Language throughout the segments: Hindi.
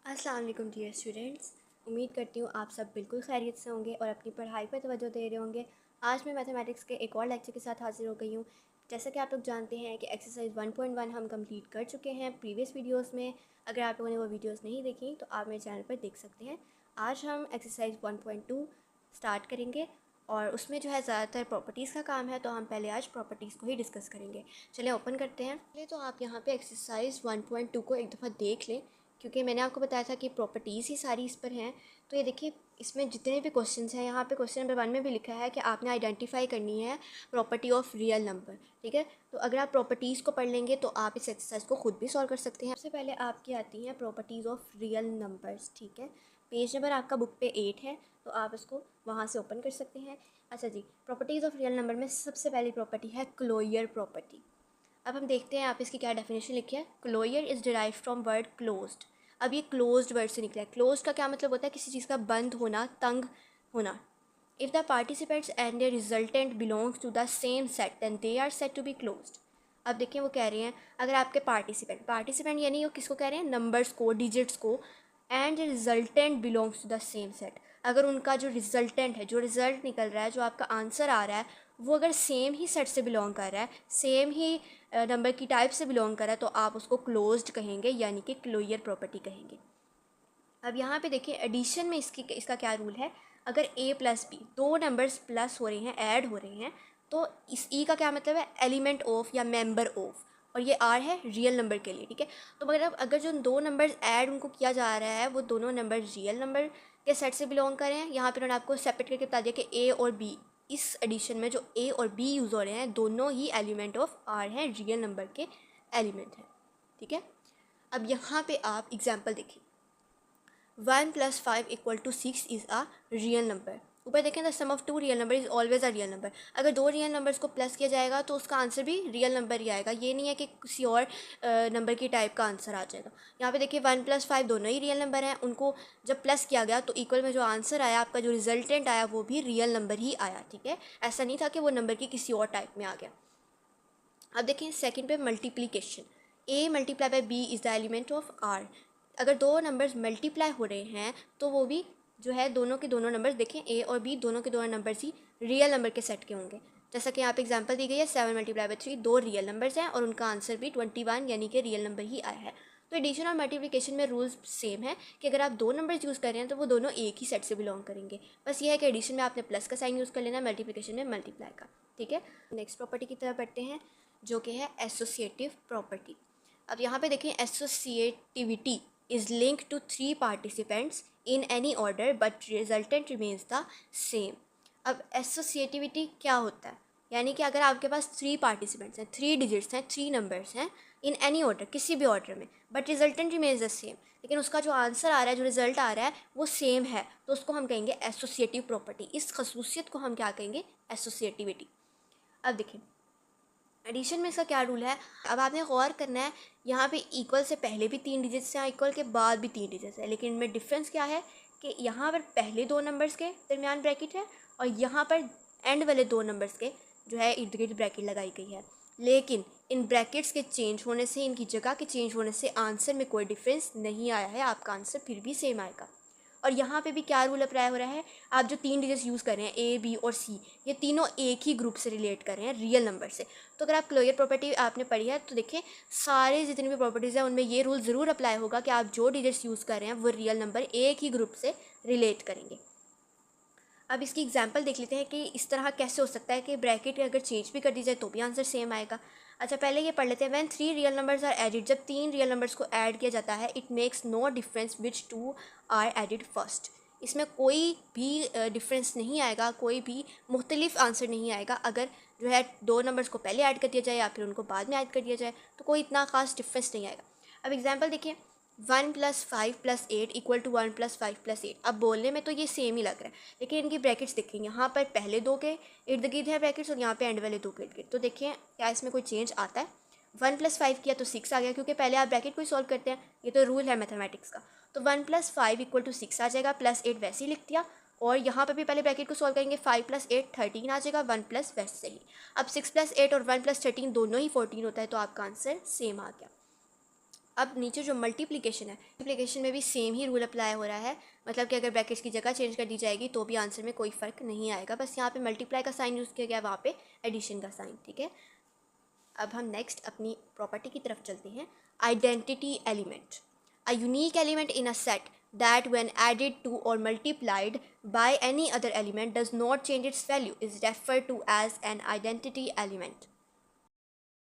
अस्सलाम वालेकुम डियर स्टूडेंट्स। उम्मीद करती हूँ आप सब बिल्कुल खैरियत से होंगे और अपनी पढ़ाई पर तवज्जो दे रहे होंगे। आज मैं मैथमेटिक्स के एक और लेक्चर के साथ हाजिर हो गई हूँ। जैसा कि आप लोग जानते हैं कि एक्सरसाइज 1.1 हम कंप्लीट कर चुके हैं प्रीवियस वीडियोस में। अगर आप लोगों ने वो वीडियोस नहीं देखी तो आप मेरे चैनल पर देख सकते हैं। आज हम एक्सरसाइज 1.2 स्टार्ट करेंगे और उसमें जो है ज़्यादातर प्रॉपर्टीज़ का काम है, तो हम पहले आज प्रॉपर्टीज़ को ही डिस्कस करेंगे। चलिए ओपन करते हैं। पहले तो आप यहाँ पे एक्सरसाइज 1.2 को एक दफ़ा देख लें, क्योंकि मैंने आपको बताया था कि प्रॉपर्टीज़ ही सारी इस पर हैं। तो ये देखिए, इसमें जितने भी क्वेश्चंस हैं, यहाँ पे क्वेश्चन नंबर 1 में भी लिखा है कि आपने आइडेंटिफाई करनी है प्रॉपर्टी ऑफ रियल नंबर। ठीक है, तो अगर आप प्रॉपर्टीज़ को पढ़ लेंगे तो आप इस एक्सरसाइज को खुद भी सॉल्व कर सकते हैं। सबसे पहले आपकी आती हैं प्रॉपर्टीज़ ऑफ रियल नंबर्स। ठीक है, पेज नंबर आपका बुक पे 8 है, तो आप इसको वहाँ से ओपन कर सकते हैं। अच्छा जी, प्रॉपर्टीज़ ऑफ रियल नंबर में सबसे पहली प्रॉपर्टी है क्लोजर प्रॉपर्टी। अब हम देखते हैं आप इसकी क्या डेफिनेशन लिखी है। Closure is derive from word closed. अब ये क्लोज्ड वर्ड से निकला है। क्लोज्ड का क्या मतलब होता है? किसी चीज़ का बंद होना, तंग होना। If the participants and the resultant belongs to the same set then they are set to be closed. अब देखिए, वो कह रहे हैं अगर आपके पार्टिसिपेंट यानी वो किसको कह रहे हैं? नंबर्स को, डिजिट्स को। And resultant belongs to the same set, अगर उनका जो रिजल्टेंट है, जो रिज़ल्ट निकल रहा है, जो आपका आंसर आ रहा है, वो अगर सेम ही सेट से बिलोंग कर रहा है, सेम ही नंबर की टाइप से बिलोंग कर रहा है, तो आप उसको क्लोज्ड कहेंगे, यानी कि क्लोजर प्रॉपर्टी कहेंगे। अब यहाँ पे देखिए, एडिशन में इसका क्या रूल है। अगर a प्लस बी दो नंबर्स प्लस हो रहे हैं, ऐड हो रहे हैं, तो इस ई का क्या मतलब है? एलिमेंट ऑफ या मेंबर ऑफ, और ये आर है रियल नंबर के लिए। ठीक है, तो मतलब अगर जो दो नंबर्स ऐड उनको किया जा रहा है, वो दोनों नंबर रियल नंबर के सेट से बिलोंग कर रहे हैं। यहाँ पर उन्होंने आपको सेपरेट करके बता दिया कि a और b, इस एडिशन में जो a और b यूज़ हो रहे हैं, दोनों ही एलिमेंट ऑफ आर हैं, रियल नंबर के एलिमेंट हैं। ठीक है, अब यहाँ पे आप एग्जाम्पल देखिए। 1 + 5 = 6 इज़ अ रियल नंबर। ऊपर देखें, the sum of two real number is always a real number. अगर दो रियल नंबर्स को प्लस किया जाएगा तो उसका आंसर भी रियल नंबर ही आएगा। ये नहीं है कि किसी और नंबर की टाइप का आंसर आ जाएगा। यहाँ पे देखिए, 1 + 5 दोनों ही रियल नंबर हैं, उनको जब प्लस किया गया तो इक्वल में जो आंसर आया, आपका जो रिजल्टेंट आया, वो भी रियल नंबर ही आया। ठीक है, ऐसा नहीं था कि वो नंबर की किसी और टाइप में आ गया। अब देखें सेकंड पे multiplication. a multiply bye b is the element of r। अगर दो नंबर्स मल्टीप्लाई हो रहे हैं तो वो भी जो है, दोनों के दोनों नंबर्स देखें, a और b दोनों के दोनों नंबर्स ही रियल नंबर के सेट के होंगे। जैसा कि यहाँ पे एग्जांपल दी गई है, 7 × 3 दो रियल नंबर्स हैं और उनका आंसर भी 21 यानी कि रियल नंबर ही आया है। तो एडिशन और मल्टीप्लिकेशन में रूल्स सेम है कि अगर आप दो नंबर्स यूज़ कर रहे हैं तो वो दोनों एक ही सेट से बिलोंग करेंगे। बस ये है कि एडिशन में आपने प्लस का साइन यूज़ कर लेना, मल्टीप्लिकेशन में मल्टीप्लाई का। ठीक है, नेक्स्ट प्रॉपर्टी की तरफ बढ़ते हैं, जो कि है एसोसिएटिव प्रॉपर्टी। अब यहाँ पे देखें, associativity is link to 3 participants in any order but resultant remains the same. अब एसोसिएटिविटी क्या होता है? यानी कि अगर आपके पास 3 पार्टिसिपेंट्स हैं, 3 डिजिट्स हैं, 3 नंबर्स हैं, इन एनी ऑर्डर, किसी भी ऑर्डर में, but resultant remains the same, लेकिन उसका जो आंसर आ रहा है, जो रिजल्ट आ रहा है, वो सेम है, तो उसको हम कहेंगे एसोसिएटिव प्रॉपर्टी। इस खसूसियत को हम क्या कहेंगे? एसोसिएटिविटी। अब देखिए, एडिशन में इसका क्या रूल है। अब आपने गौर करना है, यहाँ पे इक्वल से पहले भी 3 डिजिट्स हैं, इक्वल के बाद भी 3 डिजिट्स हैं, लेकिन इनमें डिफरेंस क्या है कि यहाँ पर पहले दो नंबर्स के दरमियान ब्रैकेट है और यहाँ पर एंड वाले दो नंबर्स के जो है इर्द गिर्द ब्रैकेट लगाई गई है। लेकिन इन ब्रैकेट्स के चेंज होने से, इनकी जगह के चेंज होने से आंसर में कोई डिफरेंस नहीं आया है, आपका आंसर फिर भी सेम आएगा। और यहाँ पे भी क्या रूल अप्लाई हो रहा है, आप जो 3 डिजिट्स यूज़ कर रहे हैं, ए, बी और सी, ये तीनों एक ही ग्रुप से रिलेट कर रहे हैं, रियल नंबर से। तो अगर आप क्लोजर प्रॉपर्टी आपने पढ़ी है तो देखिए, सारे जितनी भी प्रॉपर्टीज़ हैं उनमें ये रूल ज़रूर अप्लाई होगा कि आप जो डिजिट्स यूज़ कर रहे हैं वो रियल नंबर एक ही ग्रुप से रिलेट करेंगे। अब इसकी एग्जांपल देख लेते हैं कि इस तरह कैसे हो सकता है कि ब्रैकेट अगर चेंज भी कर दी जाए तो भी आंसर सेम आएगा। अच्छा, पहले ये पढ़ लेते हैं। When 3 real numbers are added, जब 3 रियल नंबर्स को ऐड किया जाता है, it makes no difference which 2 are added first. इसमें कोई भी डिफरेंस नहीं आएगा, कोई भी मुख्तलिफ आंसर नहीं आएगा अगर जो है दो नंबर्स को पहले ऐड कर दिया जाए या फिर उनको बाद में ऐड कर दिया जाए, तो कोई इतना खास डिफरेंस नहीं आएगा। अब एग्जाम्पल देखिए, 1 + 5 + 8 = 1 + 5 + 8। अब बोलने में तो ये सेम ही लग रहा है, लेकिन इनकी ब्रैकेट्स देखें, यहाँ पर पहले दो के इर्द गिर्द है ब्रैकेट्स और यहाँ पे एंड वाले दो के इर्द गिर्द। तो देखिए क्या इसमें कोई चेंज आता है? 1 + 5 किया तो 6 आ गया, क्योंकि पहले आप ब्रैकेट को ही सॉल्व करते हैं, ये तो रूल है मैथमेटिक्स का। तो 1 + 5 = 6 आ जाएगा, +8 वैसे ही लिख दिया, और यहाँ पर भी पहले ब्रैकेट को सॉल्व करेंगे, 5 + 8 13 आ जाएगा, 1 प्लस वैसे ही। अब 6 + 8 और 1 + 13 दोनों ही 14 होता है, तो आपका आंसर सेम आ गया। अब नीचे जो मल्टीप्लिकेशन है, मल्टीप्लिकेशन में भी सेम ही रूल अप्लाई हो रहा है, मतलब कि अगर ब्रैकेट्स की जगह चेंज कर दी जाएगी तो भी आंसर में कोई फ़र्क नहीं आएगा, बस यहाँ पे मल्टीप्लाई का साइन यूज़ किया गया, वहाँ पे एडिशन का साइन, ठीक है। अब हम नेक्स्ट अपनी प्रॉपर्टी की तरफ चलते हैं, identity element. A unique element in a set that when added to or multiplied by any other element does not change its value is referred to as an identity element.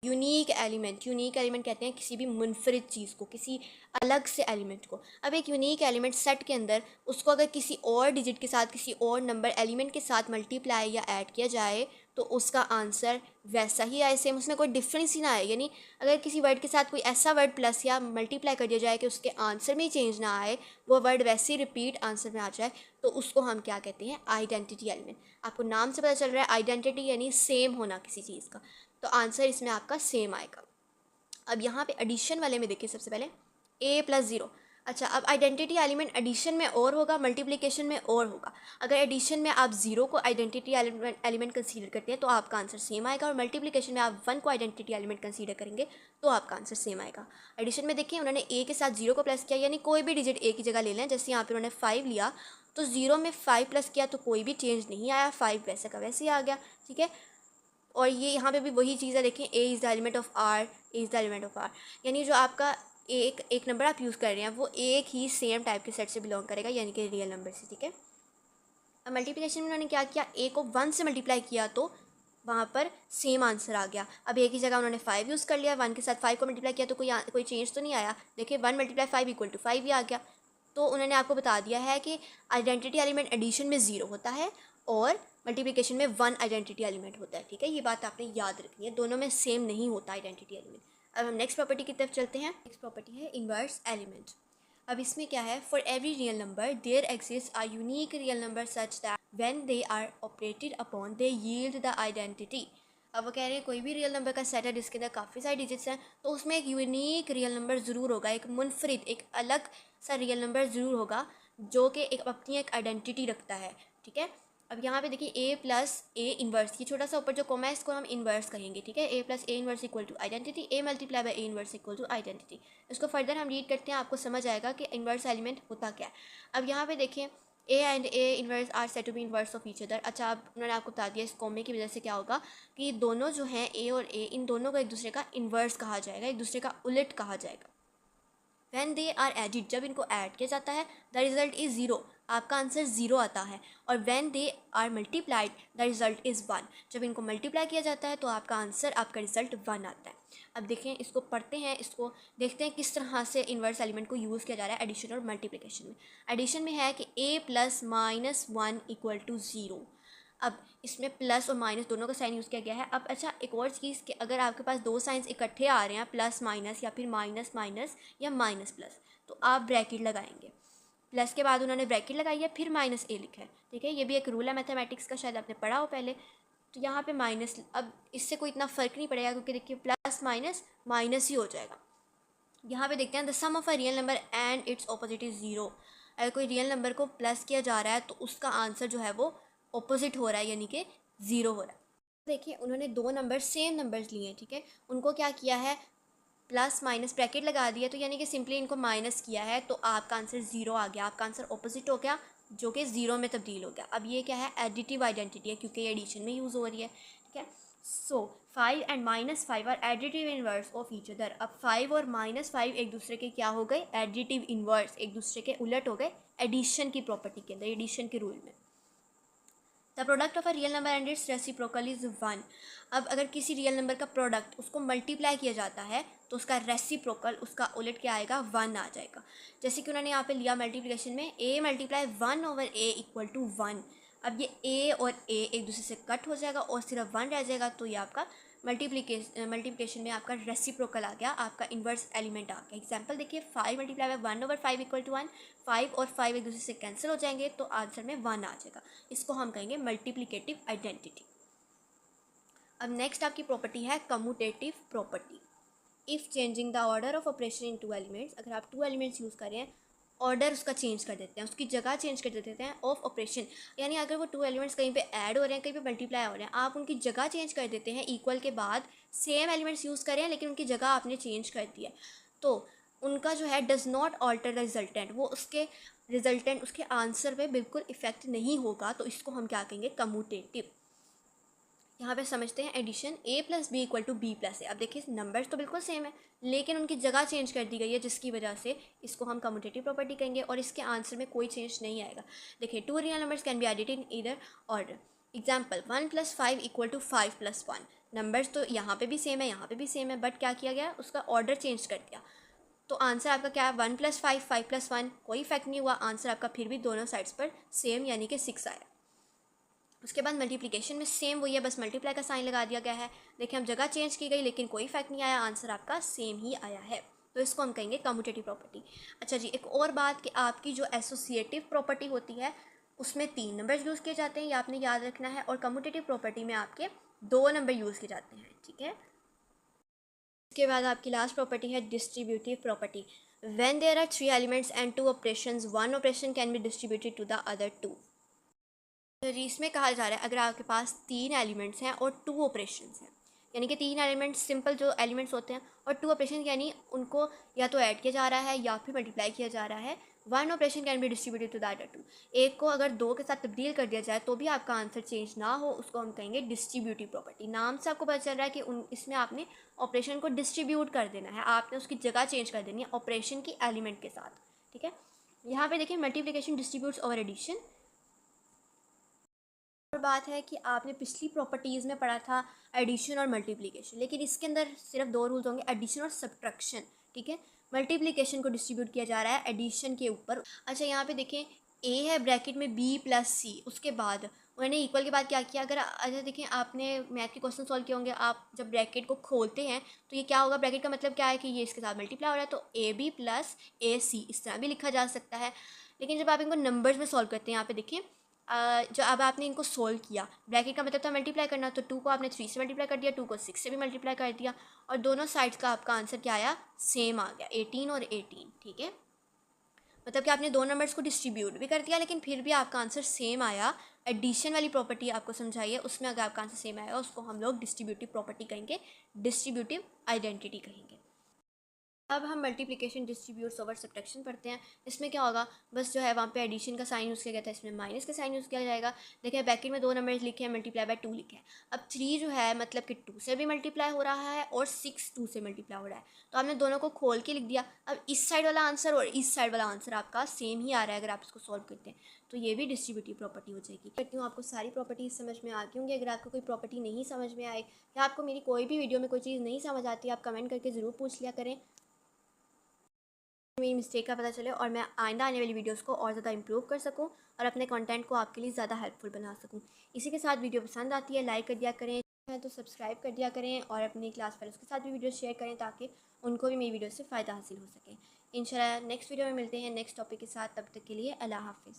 Unique element कहते हैं किसी भी मुनफरिद चीज़ को, किसी अलग से एलिमेंट को। अब एक यूनिक एलिमेंट सेट के अंदर उसको अगर किसी और डिजिट के साथ, किसी और नंबर एलिमेंट के साथ मल्टीप्लाई या ऐड किया जाए तो उसका आंसर वैसा ही आए, सेम, उसमें कोई डिफरेंस ही ना आए। यानी अगर किसी वर्ड के साथ कोई ऐसा वर्ड प्लस या मल्टीप्लाई कर दिया जाए कि उसके आंसर में ही चेंज ना आए, वो वर्ड वैसे ही रिपीट आंसर में आ जाए, तो उसको हम क्या कहते हैं, आइडेंटिटी एलिमेंट। आपको नाम से पता चल रहा है आइडेंटिटी यानी सेम होना किसी चीज़ का, तो आंसर इसमें आपका सेम आएगा। अब यहाँ पे एडिशन वाले में देखिए, सबसे पहले a+0। अच्छा, अब आइडेंटिटी एलिमेंट एडिशन में और होगा, मल्टीप्लिकेशन में और होगा। अगर एडिशन में आप 0 को आइडेंटिटी एलिमेंट कंसीडर करते हैं तो आपका आंसर सेम आएगा, और मल्टीप्लिकेशन में आप 1 को आइडेंटिटी एलिमेंट कंसीडर करेंगे तो आपका आंसर सेम आएगा। एडिशन में देखिए उन्होंने a के साथ 0 को प्लस किया, यानी कोई भी डिजिट a की जगह ले लें, जैसे यहाँ पर उन्होंने 5 लिया तो 0 में 5 प्लस किया तो कोई भी चेंज नहीं आया, 5 वैसे का वैसे ही आ गया, ठीक है। और ये यहाँ पे भी वही चीज़ है, देखें a is the element of r, a is the element of r, यानी जो आपका एक नंबर आप यूज़ कर रहे हैं वो एक ही सेम टाइप के सेट से बिलोंग करेगा, यानी कि रियल नंबर से, ठीक है। अब मल्टीप्लिकेशन में उन्होंने क्या किया, a को 1 से मल्टीप्लाई किया तो वहाँ पर सेम आंसर आ गया। अब a की जगह उन्होंने 5 यूज़ कर लिया, 1 के साथ 5 को मल्टीप्लाई किया तो कोई चेंज तो नहीं आया। देखिए 1 × 5 = 5 ही आ गया। तो उन्होंने आपको बता दिया है कि आइडेंटिटी एलिमेंट एडिशन में 0 होता है और मल्टीप्लिकेशन में 1 आइडेंटिटी एलिमेंट होता है, ठीक है। ये बात आपने याद रखनी है, दोनों में सेम नहीं होता आइडेंटिटी एलिमेंट। अब हम नेक्स्ट प्रॉपर्टी की तरफ चलते हैं। नेक्स्ट प्रॉपर्टी है इन्वर्स एलिमेंट। अब इसमें क्या है, for every real number there exist a unique real number such that when they are operated upon they yield the identity. अब वो कह रहे हैं कोई भी रियल नंबर का सेट है जिसके अंदर काफ़ी सारे डिजिट्स हैं, तो उसमें एक यूनिक रियल नंबर ज़रूर होगा, एक मुनफरिद, एक अलग सा रियल नंबर ज़रूर होगा जो कि एक अपनी एक आइडेंटिटी रखता है, ठीक है। अब यहाँ पे देखिए a+a इन्वर्स, ये छोटा सा ऊपर जो कॉमा है इसको हम इन्वर्स कहेंगे, ठीक है। a+a inverse equal to identity, a multiply by a inverse equal to identity. इसको फर्दर हम रीड करते हैं, आपको समझ आएगा कि इन्वर्स एलिमेंट होता क्या है। अब यहाँ पे देखिए a and a inverse are set to be inverse of each other. अच्छा, अब उन्होंने आपको बता दिया इस कॉमे की वजह से क्या होगा कि दोनों जो हैं a और a, इन दोनों को एक दूसरे का इन्वर्स कहा जाएगा, एक दूसरे का उलट कहा जाएगा। When they are added, जब इनको ऐड किया जाता है, द रिजल्ट इज़ 0, आपका आंसर 0 आता है। और when they are multiplied, the result is 1, जब इनको मल्टीप्लाई किया जाता है तो आपका आंसर, आपका रिजल्ट 1 आता है। अब देखें, इसको पढ़ते हैं, इसको देखते हैं किस तरह से इन्वर्स एलिमेंट को यूज़ किया जा रहा है एडिशन और मल्टीप्लिकेशन में। एडिशन में है कि a+- 1 = 0। अब इसमें प्लस और माइनस दोनों का साइन यूज़ किया गया है। अब अच्छा, एक और चीज़ कि अगर आपके पास दो साइंस इकट्ठे आ रहे हैं, प्लस माइनस या फिर माइनस माइनस या माइनस प्लस, तो आप ब्रैकेट लगाएंगे। प्लस के बाद उन्होंने ब्रैकेट लगाई है, फिर -a लिखा है, ठीक है। ये भी एक रूल है मैथमेटिक्स का, शायद आपने पढ़ा हो पहले। तो यहाँ पे माइनस, अब इससे कोई इतना फ़र्क नहीं पड़ेगा क्योंकि देखिए प्लस माइनस माइनस ही हो जाएगा। यहाँ पे देखते हैं, the sum of a real number and its opposite is 0। अगर कोई रियल नंबर को प्लस किया जा रहा है तो उसका आंसर जो है वो ऑपोजिट हो रहा है, यानी कि 0 हो रहा है। देखिए उन्होंने दो नंबर सेम नंबर्स लिए हैं, ठीक है। उनको क्या किया है, प्लस माइनस ब्रैकेट लगा दिया, तो यानी कि सिंपली इनको माइनस किया है तो आपका आंसर 0 आ गया, आपका आंसर ऑपोजिट हो गया जो कि 0 में तब्दील हो गया। अब ये क्या है, एडिटिव आइडेंटिटी है क्योंकि ये एडिशन में यूज़ हो रही है, ठीक है। So 5 and -5 are additive inverse of each other. अब 5 और -5 एक दूसरे के क्या हो गए, एडिटिव इन्वर्स, एक दूसरे के उलट हो गए एडिशन की प्रॉपर्टी के अंदर, एडिशन के रूल में। The product of a real number and it's reciprocal is 1। अब अगर किसी रियल नंबर का प्रोडक्ट उसको मल्टीप्लाई किया जाता है तो उसका रेसिप्रोकल, उसका उलट क्या आएगा, 1 आ जाएगा। जैसे कि उन्होंने यहाँ पे लिया मल्टीप्लिकेशन में, a मल्टीप्लाई 1/a = 1। अब ये a और a एक दूसरे से कट हो जाएगा और सिर्फ 1 रह जाएगा, तो ये आपका मल्टीप्लिकेशन में आपका रेसिप्रोकल आ गया, आपका इन्वर्स एलिमेंट आ गया। एग्जाम्पल देखिए, 5 × 1/5 = 1। 5 और 5 एक दूसरे से कैंसिल हो जाएंगे तो आंसर में 1 आ जाएगा। इसको हम कहेंगे मल्टीप्लिकेटिव आइडेंटिटी। अब नेक्स्ट आपकी प्रॉपर्टी है commutative property. If changing the order of operation in 2 elements, अगर आप 2 एलिमेंट्स यूज़ कर रहे हैं, ऑर्डर उसका चेंज कर देते हैं, उसकी जगह चेंज कर देते हैं ऑफ ऑपरेशन, यानी अगर वो 2 एलिमेंट्स कहीं पे ऐड हो रहे हैं, कहीं पे मल्टीप्लाई हो रहे हैं, आप उनकी जगह चेंज कर देते हैं, इक्वल के बाद सेम एलिमेंट्स यूज़ कर रहे हैं लेकिन उनकी जगह आपने चेंज कर दी है, तो उनका जो है does not alter the resultant, वो उसके रिजल्टेंट उसके आंसर पे बिल्कुल इफ़ेक्ट नहीं होगा, तो इसको हम क्या कहेंगे, कम्यूटेटिव। यहाँ पे समझते हैं addition a plus B equal to B plus A. अब देखिए नंबर्स तो बिल्कुल सेम है लेकिन उनकी जगह चेंज कर दी गई है, जिसकी वजह से इसको हम कम्यूटेटिव प्रॉपर्टी कहेंगे और इसके आंसर में कोई चेंज नहीं आएगा। देखिए two real numbers can be added in either order. Example 1 + 5 equal to 5 + 1। Numbers तो यहाँ पे भी सेम है, यहाँ पे भी सेम है, बट क्या किया गया, उसका ऑर्डर चेंज कर दिया। तो आंसर आपका क्या है, 1 + 5 5 + 1, कोई इफेक्ट नहीं हुआ, आंसर आपका फिर भी दोनों साइड्स पर सेम यानी कि 6 आया। उसके बाद मल्टीप्लिकेशन में सेम वही है, बस मल्टीप्लाई का साइन लगा दिया गया है। देखिए हम जगह चेंज की गई लेकिन कोई इफेक्ट नहीं आया, आंसर आपका सेम ही आया है, तो इसको हम कहेंगे कम्यूटेटिव प्रॉपर्टी। अच्छा जी, एक और बात कि आपकी जो एसोसिएटिव प्रॉपर्टी होती है उसमें 3 नंबर यूज़ किए जाते हैं, ये आपने याद रखना है, और कम्यूटेटिव प्रॉपर्टी में आपके 2 नंबर यूज़ किए जाते हैं, ठीक है। इसके बाद आपकी लास्ट प्रॉपर्टी है distributive property. When there are 3 elements and 2 operations, 1 operation can be distributed to the other 2। तो इसमें कहा जा रहा है अगर आपके पास 3 एलिमेंट्स हैं और 2 ऑपरेशंस हैं, यानी कि 3 एलिमेंट्स सिंपल जो एलिमेंट्स होते हैं और 2 ऑपरेशन यानी उनको या तो ऐड किया जा रहा है या फिर मल्टीप्लाई किया जा रहा है, 1 operation can be distributed to the other 2। एक को अगर 2 के साथ तब्दील कर दिया जाए तो भी आपका आंसर चेंज ना हो, उसको हम कहेंगे डिस्ट्रीब्यूटिव प्रॉपर्टी। नाम से आपको पता चल रहा है कि इसमें आपने ऑपरेशन को डिस्ट्रीब्यूट कर देना है, आपने उसकी जगह चेंज कर देनी है ऑपरेशन की एलिमेंट के साथ, ठीक है। यहाँ पे देखिए मल्टीप्लिकेशन डिस्ट्रीब्यूट्स ओवर एडिशन। और बात है कि आपने पिछली प्रॉपर्टीज़ में पढ़ा था एडिशन और मल्टीप्लिकेशन, लेकिन इसके अंदर सिर्फ 2 रूल्स होंगे, एडिशन और सब्ट्रैक्शन, ठीक है। मल्टीप्लिकेशन को डिस्ट्रीब्यूट किया जा रहा है एडिशन के ऊपर। अच्छा यहाँ पे देखें ए है ब्रैकेट में b + c, उसके बाद मैंने इक्वल के बाद क्या किया, अगर अच्छा देखें आपने मैथ के क्वेश्चन सॉल्व किए होंगे, आप जब ब्रैकेट को खोलते हैं तो ये क्या होगा, ब्रैकेट का मतलब क्या है कि ये इसके साथ मल्टीप्लाई हो रहा है, तो ab + ac इस तरह भी लिखा जा सकता है। लेकिन जब आप इनको नंबर्स में सॉल्व करते हैं, यहाँ पे देखें जो अब आपने इनको सोल्व किया, ब्रैकेट का मतलब था मल्टीप्लाई करना, तो 2 को आपने 3 से मल्टीप्लाई कर दिया, 2 को 6 से भी मल्टीप्लाई कर दिया, और दोनों साइड्स का आपका आंसर क्या आया, सेम आ गया, 18 और 18, ठीक है। मतलब कि आपने 2 नंबर्स को डिस्ट्रीब्यूट भी कर दिया लेकिन फिर भी आपका आंसर सेम आया। एडिशन वाली प्रॉपर्टी आपको समझाइए, उसमें अगर आपका आंसर सेम आया उसको हम लोग डिस्ट्रीब्यूटिव प्रॉपर्टी कहेंगे, डिस्ट्रीब्यूटिव आइडेंटिटी कहेंगे। अब हम मल्टीप्लिकेशन डिस्ट्रीब्यूट्स ओवर सब्ट्रैक्शन पढ़ते हैं। इसमें क्या होगा, बस जो है वहाँ पे एडिशन का साइन यूज़ किया गया था, इसमें माइनस का साइन यूज़ किया जाएगा। देखिए ब्रैकेट में 2 नंबर्स लिखे हैं, मल्टीप्लाई बाय 2 लिखे हैं। अब 3 जो है मतलब कि 2 से भी मल्टीप्लाई हो रहा है और 6 2 से मल्टीप्लाई हो रहा है, तो आपने दोनों को खोल के लिख दिया। अब इस साइड वाला आंसर और इस साइड वाला आंसर आपका सेम ही आ रहा है अगर आप इसको सॉल्व करते हैं, तो ये भी डिस्ट्रीब्यूटिव प्रॉपर्टी हो जाएगी। कहती हूँ आपको सारी प्रॉपर्टीज समझ में आ गई होंगी। अगर आपको कोई प्रॉपर्टी नहीं समझ में आए या आपको मेरी कोई भी वीडियो में कोई चीज़ नहीं समझ आती, आप कमेंट करके ज़रूर पूछ लिया करें, मेरी मिस्टेक का पता चले और मैं आइंदा आने वाली वीडियोस को और ज़्यादा इंप्रूव कर सकूं और अपने कंटेंट को आपके लिए ज़्यादा हेल्पफुल बना सकूं। इसी के साथ वीडियो पसंद आती है लाइक कर दिया करें, तो सब्सक्राइब कर दिया करें और अपनी क्लास फ्रेंड्स के साथ भी वीडियो शेयर करें ताकि उनको भी मेरी वीडियो से फ़ायदा हासिल हो सके। इंशाल्लाह नेक्स्ट वीडियो में मिलते हैं नेक्स्ट टॉपिक के साथ, तब तक के लिए अल्लाह हाफिज़।